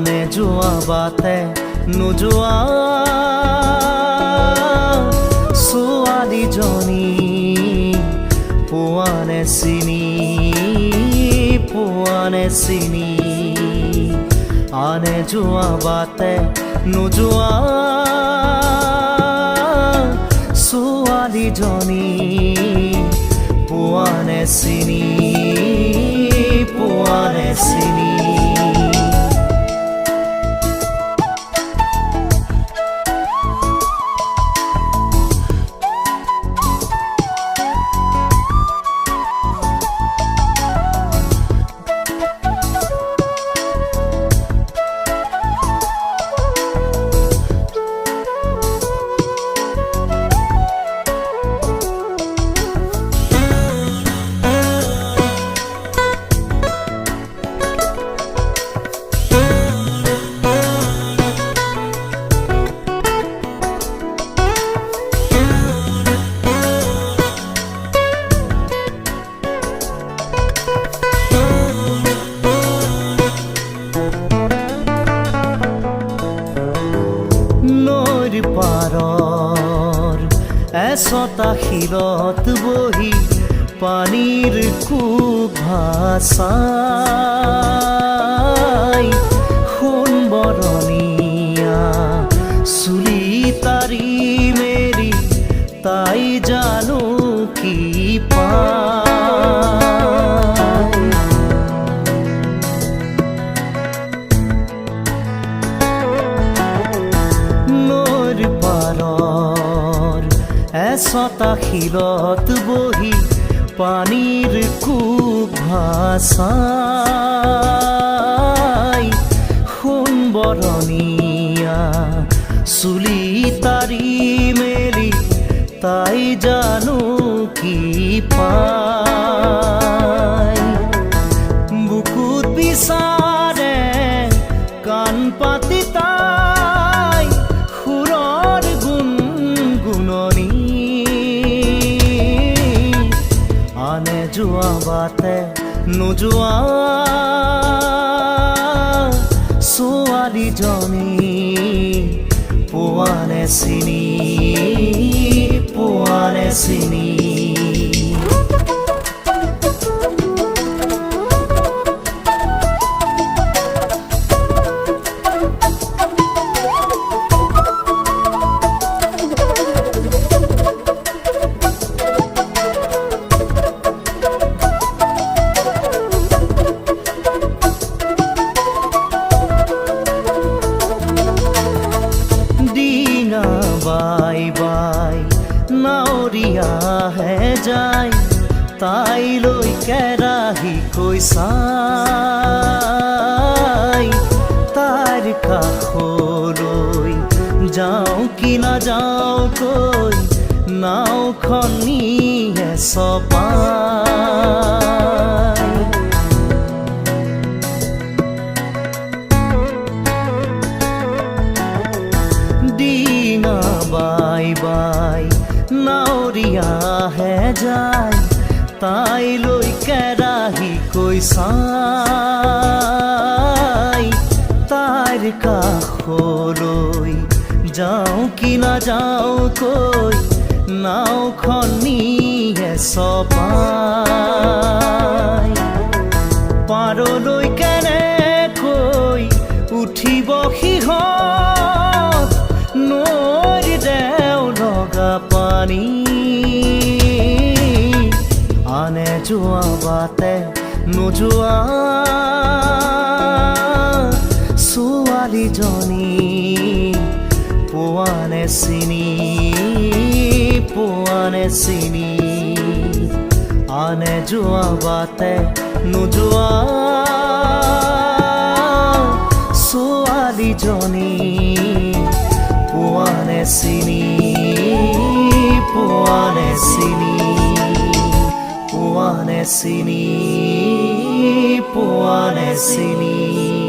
আনে যোৱা বাটে নোযোৱা ছোৱালীজনী পোৱানে চিনি আনে যোৱা বাটে নোযোৱা ছোৱালীজনী পোৱানে চিনি পাৰৰ এচটা শিলত বহি পানীৰ কোব ভাচাই সোণ বৰণীয়া চুলি তাৰি মেলি তাই জানো কি পায় এচটা শিলত বহি পানীৰ কোব ভাচাই সোণ বৰণীয়া চুলি তাৰি মেলি তাই জানো কি পায় বুকুত বিচাৰে কাণ পাতি তাই সুৰৰ গুণগুণনি আনে যোৱা বাটে নোযোৱা ছোৱালীজনী পোৱানে চিনি বাই বাই নাৱৰীয়াহে যায় তাইলৈ কেৰাহী কৈ চাই তাইৰ কাষলৈ যাওঁ কি নাযাওঁ কৈ নাওখন নিয়ে চপাই বাই বাই নাৱৰীয়াহে যায় তাইলৈ কেৰাহী কৈ চাই তাইৰ কাষলৈ যাওঁ কি নাযাওঁ কৈ নাওখন নিয়ে চপাই পাৰলৈ কেনেকৈ উঠিব সিহঁত নৈৰ দেও লগা পানী আনে যোৱা বাটে নোযোৱা ছোৱালীজনী পোৱানে চিনি আনে যোৱা বাটে নোযোৱা ছোৱালীজনী পোৱানে চিনি পোৱানে চিনি